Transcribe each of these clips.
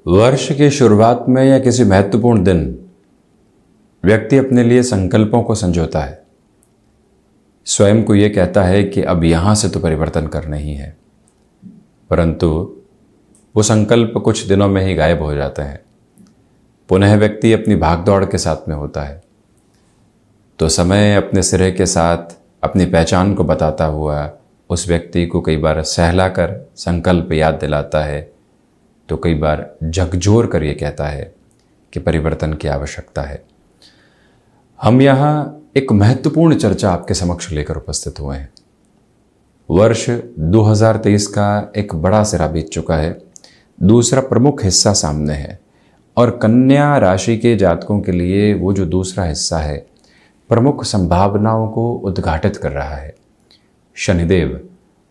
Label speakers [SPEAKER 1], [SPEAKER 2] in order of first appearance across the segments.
[SPEAKER 1] वर्ष की शुरुआत में या किसी महत्वपूर्ण दिन व्यक्ति अपने लिए संकल्पों को संजोता है। स्वयं को ये कहता है कि अब यहाँ से तो परिवर्तन करना ही है, परंतु वो संकल्प कुछ दिनों में ही गायब हो जाते हैं। पुनः व्यक्ति अपनी भागदौड़ के साथ में होता है, तो समय अपने सिरे के साथ अपनी पहचान को बताता हुआ उस व्यक्ति को कई बार सहलाकर संकल्प याद दिलाता है, तो कई बार झकझोर कर ये कहता है कि परिवर्तन की आवश्यकता है। हम यहाँ एक महत्वपूर्ण चर्चा आपके समक्ष लेकर उपस्थित हुए हैं। वर्ष 2023 का एक बड़ा सिरा बीत चुका है, दूसरा प्रमुख हिस्सा सामने है और कन्या राशि के जातकों के लिए वो जो दूसरा हिस्सा है प्रमुख संभावनाओं को उद्घाटित कर रहा है। शनिदेव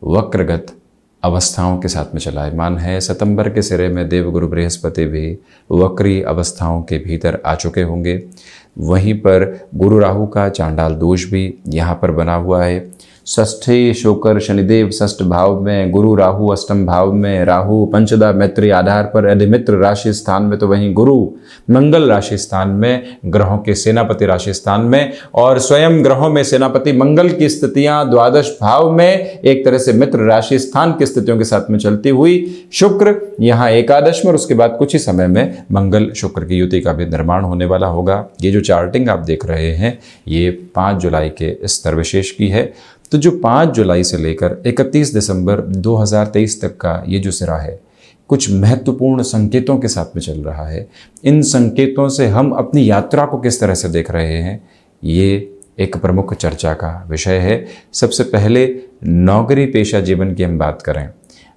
[SPEAKER 1] वक्रगत अवस्थाओं के साथ में चलायमान है। सितंबर के सिरे में देवगुरु बृहस्पति भी वक्री अवस्थाओं के भीतर आ चुके होंगे। वहीं पर गुरु राहु का चांडाल दोष भी यहाँ पर बना हुआ है। षष्ठी शोकर शनिदेव षष्ठ भाव में, गुरु राहु अष्टम भाव में, राहु पंचदा मैत्री आधार पर यदि मित्र राशि स्थान में, तो वहीं गुरु मंगल राशि स्थान में, ग्रहों के सेनापति राशि स्थान में, और स्वयं ग्रहों में सेनापति मंगल की स्थितियां द्वादश भाव में एक तरह से मित्र राशि स्थान की स्थितियों के साथ में चलती हुई शुक्र यहाँ एकादश में, और उसके बाद कुछ ही समय में मंगल शुक्र की युति का भी निर्माण होने वाला होगा। ये जो चार्टिंग आप देख रहे हैं ये 5 जुलाई के स्तर विशेष की है। तो जो 5 जुलाई से लेकर 31 दिसंबर 2023 तक का ये जो सिरा है कुछ महत्वपूर्ण संकेतों के साथ में चल रहा है। इन संकेतों से हम अपनी यात्रा को किस तरह से देख रहे हैं, ये एक प्रमुख चर्चा का विषय है। सबसे पहले नौकरी पेशा जीवन की हम बात करें।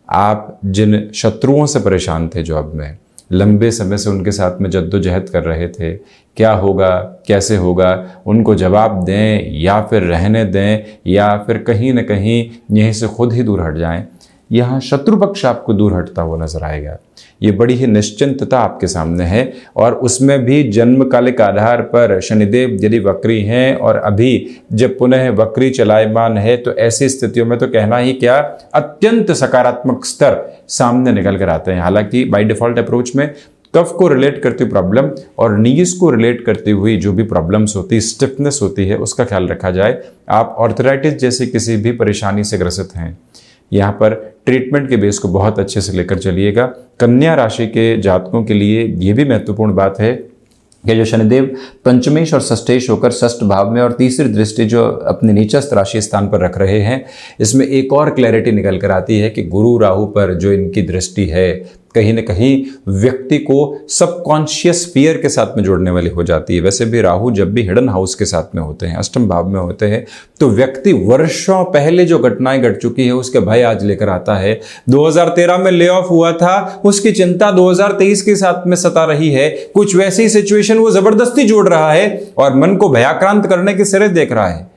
[SPEAKER 1] आप जिन शत्रुओं से परेशान थे, जॉब में लंबे समय से उनके साथ में जद्दोजहद कर रहे थे, क्या होगा कैसे होगा, उनको जवाब दें या फिर रहने दें या फिर कहीं न कहीं यहीं से खुद ही दूर हट जाएं, यहाँ शत्रु पक्ष आपको दूर हटता हुआ नजर आएगा। ये बड़ी ही निश्चिंतता आपके सामने है, और उसमें भी जन्मकालिक आधार पर शनिदेव यदि वक्री हैं और अभी जब पुनः वक्री चलायमान है, तो ऐसी स्थितियों में तो कहना ही क्या, अत्यंत सकारात्मक स्तर सामने निकल कर आते हैं। हालांकि बाय डिफॉल्ट अप्रोच में कफ को रिलेट करती हुई प्रॉब्लम और नीज को रिलेट करती हुई जो भी प्रॉब्लम्स होती है, स्टिफनेस होती है, उसका ख्याल रखा जाए। आप ऑर्थराइटिस जैसी किसी भी परेशानी से ग्रसित हैं, यहाँ पर ट्रीटमेंट के बेस को बहुत अच्छे से लेकर चलिएगा। कन्या राशि के जातकों के लिए ये भी महत्वपूर्ण बात है कि जो शनिदेव पंचमेश और षष्ठेश होकर षष्ठ भाव में और तीसरी दृष्टि जो अपने नीचस्थ राशि स्थान पर रख रहे हैं, इसमें एक और क्लैरिटी निकल कर आती है कि गुरु राहु पर जो इनकी दृष्टि है कहीं न कहीं व्यक्ति को सबकॉन्शियस फियर के साथ में जोड़ने वाली हो जाती है। वैसे भी राहु जब भी हिडन हाउस के साथ में होते हैं, अष्टम भाव में होते हैं, तो व्यक्ति वर्षों पहले जो घटनाएं घट चुकी है उसके भय आज लेकर आता है। 2013 में ले ऑफ हुआ था, उसकी चिंता 2023 के साथ में सता रही है। कुछ वैसी सिचुएशन वो जबरदस्ती जोड़ रहा है और मन को भयाक्रांत करने के सिरे देख रहा है।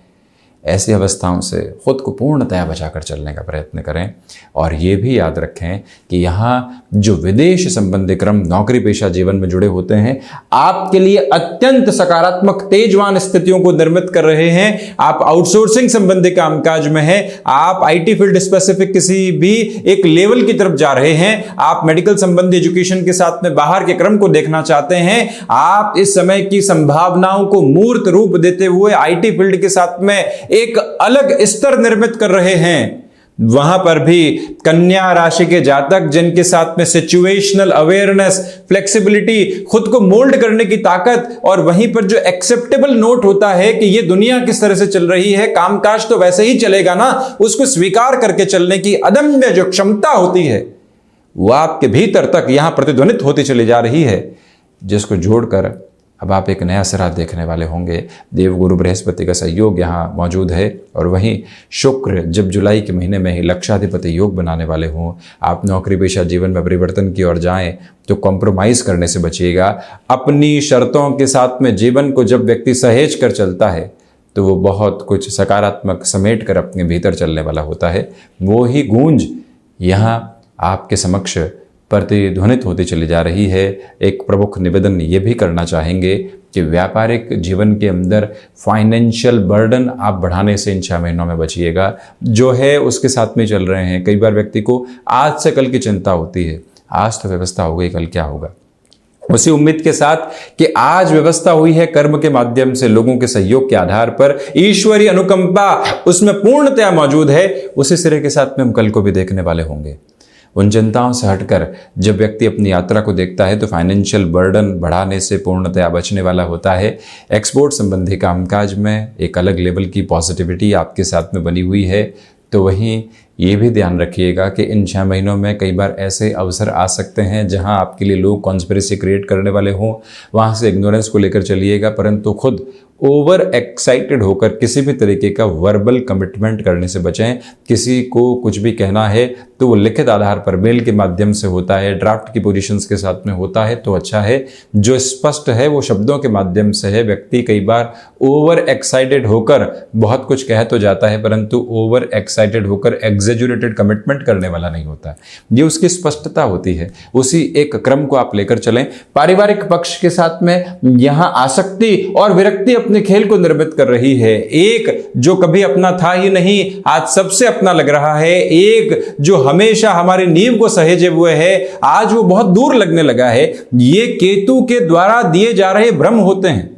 [SPEAKER 1] ऐसी अवस्थाओं से खुद को पूर्णतया बचाकर चलने का प्रयत्न करें, और ये भी याद रखें कि यहाँ जो विदेश संबंधी क्रम नौकरी पेशा जीवन में जुड़े होते हैं आपके लिए अत्यंत सकारात्मक तेजवान स्थितियों को निर्मित कर रहे हैं। आप आउटसोर्सिंग संबंधी कामकाज में हैं, आप आईटी फील्ड स्पेसिफिक किसी भी एक लेवल की तरफ जा रहे हैं, आप मेडिकल संबंधी एजुकेशन के साथ में बाहर के क्रम को देखना चाहते हैं, आप इस समय की संभावनाओं को मूर्त रूप देते हुए आईटी फील्ड के साथ में एक अलग स्तर निर्मित कर रहे हैं, वहां पर भी कन्या राशि के जातक जिनके साथ में सिचुएशनल अवेयरनेस, फ्लेक्सिबिलिटी, खुद को मोल्ड करने की ताकत, और वहीं पर जो एक्सेप्टेबल नोट होता है कि ये दुनिया किस तरह से चल रही है, कामकाज तो वैसे ही चलेगा ना, उसको स्वीकार करके चलने की अदम्य जो क्षमता होती है वो आपके भीतर तक यहां प्रतिध्वनित होती चली जा रही है, जिसको जोड़कर अब आप एक नया सिरा देखने वाले होंगे। देवगुरु बृहस्पति का सहयोग यहाँ मौजूद है, और वहीं शुक्र जब जुलाई के महीने में ही लक्षाधिपति योग बनाने वाले हों, आप नौकरी पेशा जीवन में परिवर्तन की ओर जाएं तो कॉम्प्रोमाइज़ करने से बचिएगा। अपनी शर्तों के साथ में जीवन को जब व्यक्ति सहेज कर चलता है तो वो बहुत कुछ सकारात्मक समेट कर अपने भीतर चलने वाला होता है। वो ही गूंज यहाँ आपके समक्ष प्रतिध्वनित होती चली जा रही है। एक प्रमुख निवेदन ये भी करना चाहेंगे कि व्यापारिक जीवन के अंदर फाइनेंशियल बर्डन आप बढ़ाने से इन 6 महीनों में बचिएगा। जो है उसके साथ में चल रहे हैं। कई बार व्यक्ति को आज से कल की चिंता होती है, आज तो व्यवस्था हो गई, कल क्या होगा। उसी उम्मीद के साथ कि आज व्यवस्था हुई है कर्म के माध्यम से, लोगों के सहयोग के आधार पर, ईश्वरीय अनुकंपा उसमें पूर्णतया मौजूद है, उसी सिरे के साथ में हम कल को भी देखने वाले होंगे। उन चिंताओं से हटकर जब व्यक्ति अपनी यात्रा को देखता है तो फाइनेंशियल बर्डन बढ़ाने से पूर्णतया बचने वाला होता है। एक्सपोर्ट संबंधी कामकाज में एक अलग लेवल की पॉजिटिविटी आपके साथ में बनी हुई है। तो वहीं ये भी ध्यान रखिएगा कि इन 6 महीनों में कई बार ऐसे अवसर आ सकते हैं जहां आपके लिए लोग कॉन्स्पिरेसी क्रिएट करने वाले हों, वहां से इग्नोरेंस को लेकर चलिएगा, परंतु खुद ओवर एक्साइटेड होकर किसी भी तरीके का वर्बल कमिटमेंट करने से बचें। किसी को कुछ भी कहना है तो वो लिखित आधार पर मेल के माध्यम से होता है, ड्राफ्ट की पोजीशंस के साथ में होता है तो अच्छा है। जो स्पष्ट है वो शब्दों के माध्यम से है। व्यक्ति कई बार ओवर एक्साइटेड होकर बहुत कुछ कह तो जाता है, परंतु ओवर एक्साइटेड होकर एग्जेजुरेटेड कमिटमेंट करने वाला नहीं होता। ये उसकी स्पष्टता होती है। उसी एक क्रम को आप लेकर चलें। पारिवारिक पक्ष के साथ में यहां आसक्ति और विरक्ति अपने खेल को निर्मित कर रही है। एक जो कभी अपना था ही नहीं, आज सबसे अपना लग रहा है। एक जो हमेशा हमारी नींव को सहेजे हुए है, आज वो बहुत दूर लगने लगा है। ये केतु के द्वारा दिए जा रहे भ्रम होते हैं।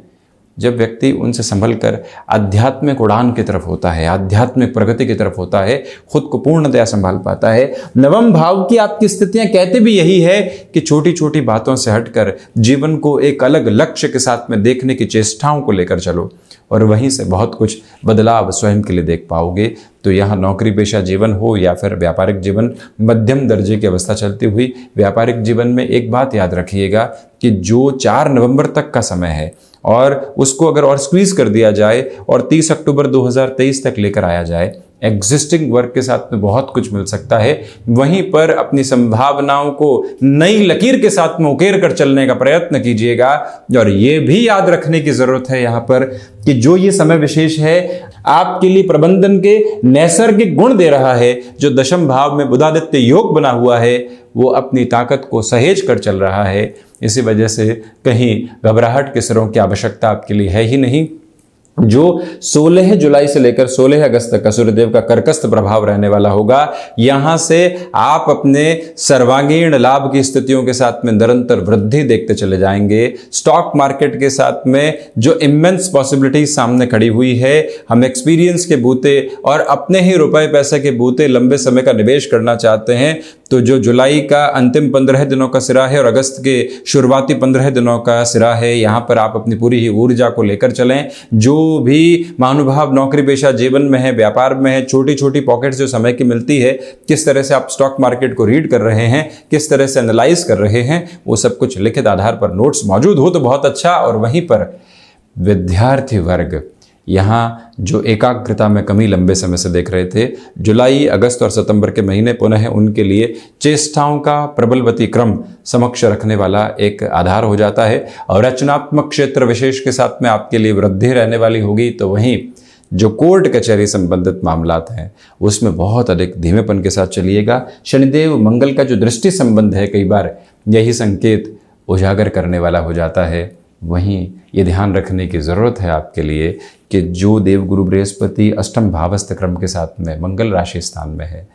[SPEAKER 1] जब व्यक्ति उनसे संभल कर आध्यात्मिक उड़ान की तरफ होता है, आध्यात्मिक प्रगति की तरफ होता है, खुद को पूर्णतया संभाल पाता है। नवम भाव की आपकी स्थितियां कहते भी यही है कि छोटी छोटी बातों से हटकर जीवन को एक अलग लक्ष्य के साथ में देखने की चेष्टाओं को लेकर चलो और वहीं से बहुत कुछ बदलाव स्वयं के लिए देख पाओगे। तो यहाँ नौकरी पेशा जीवन हो या फिर व्यापारिक जीवन, मध्यम दर्जे की अवस्था चलती हुई। व्यापारिक जीवन में एक बात याद रखिएगा कि जो 4 नवंबर तक का समय है और उसको अगर और स्क्वीज कर दिया जाए और 30 अक्टूबर 2023 तक लेकर आया जाए, एग्जिस्टिंग वर्क के साथ में बहुत कुछ मिल सकता है। वहीं पर अपनी संभावनाओं को नई लकीर के साथ में उकेर कर चलने का प्रयत्न कीजिएगा। और ये भी याद रखने की जरूरत है यहाँ पर कि जो ये समय विशेष है आपके लिए प्रबंधन के नैसर्गिक गुण दे रहा है। जो दशम भाव में बुधादित्य योग बना हुआ है वो अपनी ताकत को सहेज कर चल रहा है। इसी वजह से कहीं घबराहट के सिरों की आवश्यकता आपके लिए है ही नहीं। जो 16 जुलाई से लेकर 16 अगस्त तक सूर्यदेव का कर्कस्थ प्रभाव रहने वाला होगा, यहां से आप अपने सर्वांगीण लाभ की स्थितियों के साथ में निरंतर वृद्धि देखते चले जाएंगे। स्टॉक मार्केट के साथ में जो इमेंस पॉसिबिलिटी सामने खड़ी हुई है, हम एक्सपीरियंस के बूते और अपने ही रुपए पैसे के बूते लंबे समय का निवेश करना चाहते हैं तो जो जुलाई का अंतिम 15 दिनों का सिरा है और अगस्त के शुरुआती 15 दिनों का सिरा है, यहां पर आप अपनी पूरी ही ऊर्जा को लेकर चलें। जो भी महानुभाव नौकरी पेशा जीवन में है, व्यापार में है, छोटी छोटी पॉकेट्स जो समय की मिलती है, किस तरह से आप स्टॉक मार्केट को रीड कर रहे हैं, किस तरह से एनालाइज कर रहे हैं, वो सब कुछ लिखित आधार पर नोट्स मौजूद हो तो बहुत अच्छा। और वहीं पर विद्यार्थी वर्ग यहाँ जो एकाग्रता में कमी लंबे समय से देख रहे थे, जुलाई अगस्त और सितंबर के महीने पुनः उनके लिए चेष्टाओं का प्रबलवती क्रम समक्ष रखने वाला एक आधार हो जाता है। और रचनात्मक क्षेत्र विशेष के साथ में आपके लिए वृद्धि रहने वाली होगी। तो वहीं जो कोर्ट कचहरी संबंधित मामलात हैं उसमें बहुत अधिक धीमेपन के साथ चलिएगा। शनिदेव मंगल का जो दृष्टि संबंध है, कई बार यही संकेत उजागर करने वाला हो जाता है। वहीं ये ध्यान रखने की ज़रूरत है आपके लिए कि जो देवगुरु बृहस्पति अष्टम भावस्थ क्रम के साथ में मंगल राशि स्थान में है,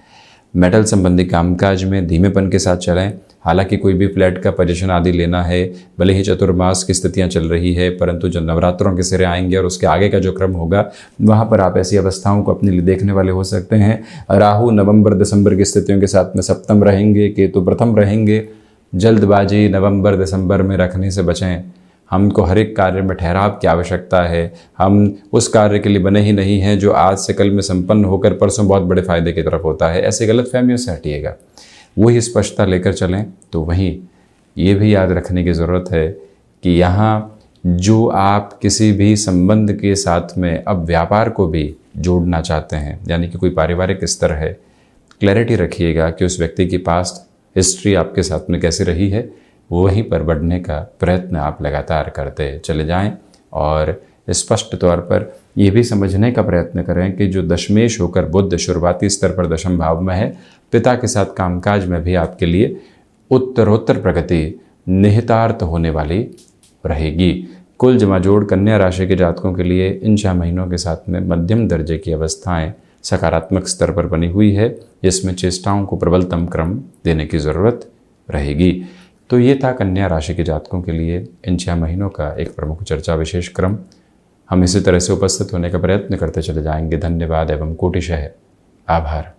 [SPEAKER 1] मेटल संबंधी कामकाज में धीमेपन के साथ चलें। हालांकि कोई भी फ्लैट का पोजीशन आदि लेना है, भले ही चतुर्मास की स्थितियां चल रही है, परंतु जो नवरात्रों के सिरे आएंगे और उसके आगे का जो क्रम होगा वहां पर आप ऐसी अवस्थाओं को अपने लिए देखने वाले हो सकते हैं। राहु नवंबर दिसंबर की स्थितियों के साथ में सप्तम रहेंगे, केतु प्रथम रहेंगे। जल्दबाजी नवंबर दिसंबर में रखने से बचें। हमको हर एक कार्य में ठहराव की आवश्यकता है। हम उस कार्य के लिए बने ही नहीं हैं जो आज से कल में संपन्न होकर परसों बहुत बड़े फायदे की तरफ होता है। ऐसे गलतफहमियों से हटिएगा, वही स्पष्टता लेकर चलें। तो वहीं ये भी याद रखने की ज़रूरत है कि यहाँ जो आप किसी भी संबंध के साथ में अब व्यापार को भी जोड़ना चाहते हैं, यानी कि कोई पारिवारिक स्तर है, क्लैरिटी रखिएगा कि उस व्यक्ति की पास्ट हिस्ट्री आपके साथ में कैसी रही है, वहीं पर बढ़ने का प्रयत्न आप लगातार करते चले जाएं। और स्पष्ट तौर पर ये भी समझने का प्रयत्न करें कि जो दशमेश होकर बुध शुरुआती स्तर पर दशम भाव में है, पिता के साथ कामकाज में भी आपके लिए उत्तरोत्तर प्रगति निहितार्थ होने वाली रहेगी। कुल जमाजोड़ कन्या राशि के जातकों के लिए इन 6 महीनों के साथ में मध्यम दर्जे की अवस्थाएं सकारात्मक स्तर पर बनी हुई है, जिसमें चेष्टाओं को प्रबलतम क्रम देने की ज़रूरत रहेगी। तो ये था कन्या राशि के जातकों के लिए इन 6 महीनों का एक प्रमुख चर्चा विशेष क्रम। हम इसी तरह से उपस्थित होने का प्रयत्न करते चले जाएंगे। धन्यवाद एवं कोटिशः आभार।